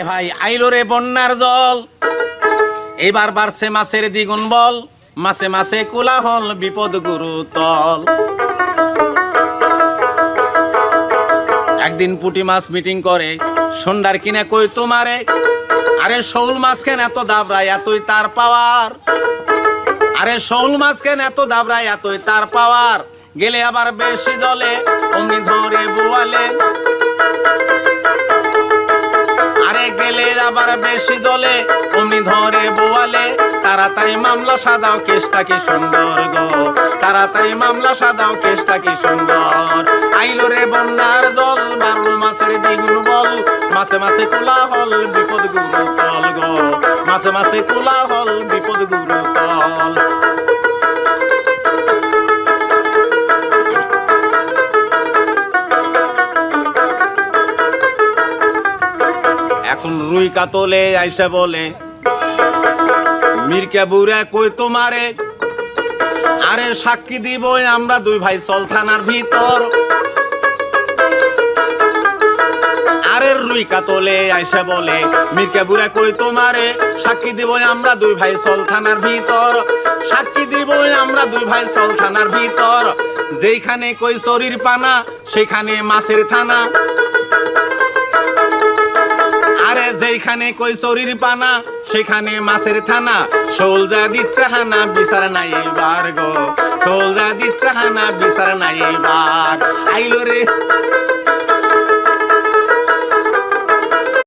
এ ভাই আইলো রে বন্যার জল, এবার বাড়ছে মাছের দ্বিগুণ বল, মাছে মাছে কোলাহল বিপদ গুরুতল। একদিন পুঁটি মাছ মিটিং করে, সন্ধ্যার কিনে কই তোমারে, আরে শৌল মাছ কেন এত দাবরায় এতই তার পাওয়ার, আরে শৌল মাছ কেন এত দাবরায় এতই তার পাওয়ার, গেলে আবার বেশি জলে অমনি ধরে বোয়ালে, আরে গেলে আবার বেশি জলে অমনি ধরে বোয়ালে, তাড়াতাড়ি মামলা সাদাও কেসটা কি সুন্দর গো, তাড়াতাড়ি মামলা সাদাও কেসটা কি সুন্দর। আইলো রে বন্যার জল, বাড়লো মাছের দ্বিগুণ বল, মাছে মাছে কোলাহল বিপদ গুরুতল গো, মাছে মাছে কোলাহল বিপদ গুরুতল। এখন রুই কাতলে আইসা বলে, মির্কা বুড়া কই তোমারে, আরে সাক্ষী দিব আমরা দুই ভাই চল থানার ভিতর, আরে রুই কাতলে আইসা বলে, মির্কা বুড়া কই তোমারে, সাক্ষী দিব আমরা দুই ভাই চল থানার ভিতর, সাক্ষী দিব আমরা দুই ভাই চল থানার ভিতর, যেখানে কই চরির পানা সেখানে মাছের থানা, আরে যেখানে কই চরির পানা সেখানে মাছের থানা, শোল যা দিচ্ছে হানা বিচার নাই এইবার গো, শোল যা দিচ্ছে হানা বিচার নাই এইবার। আইলো রে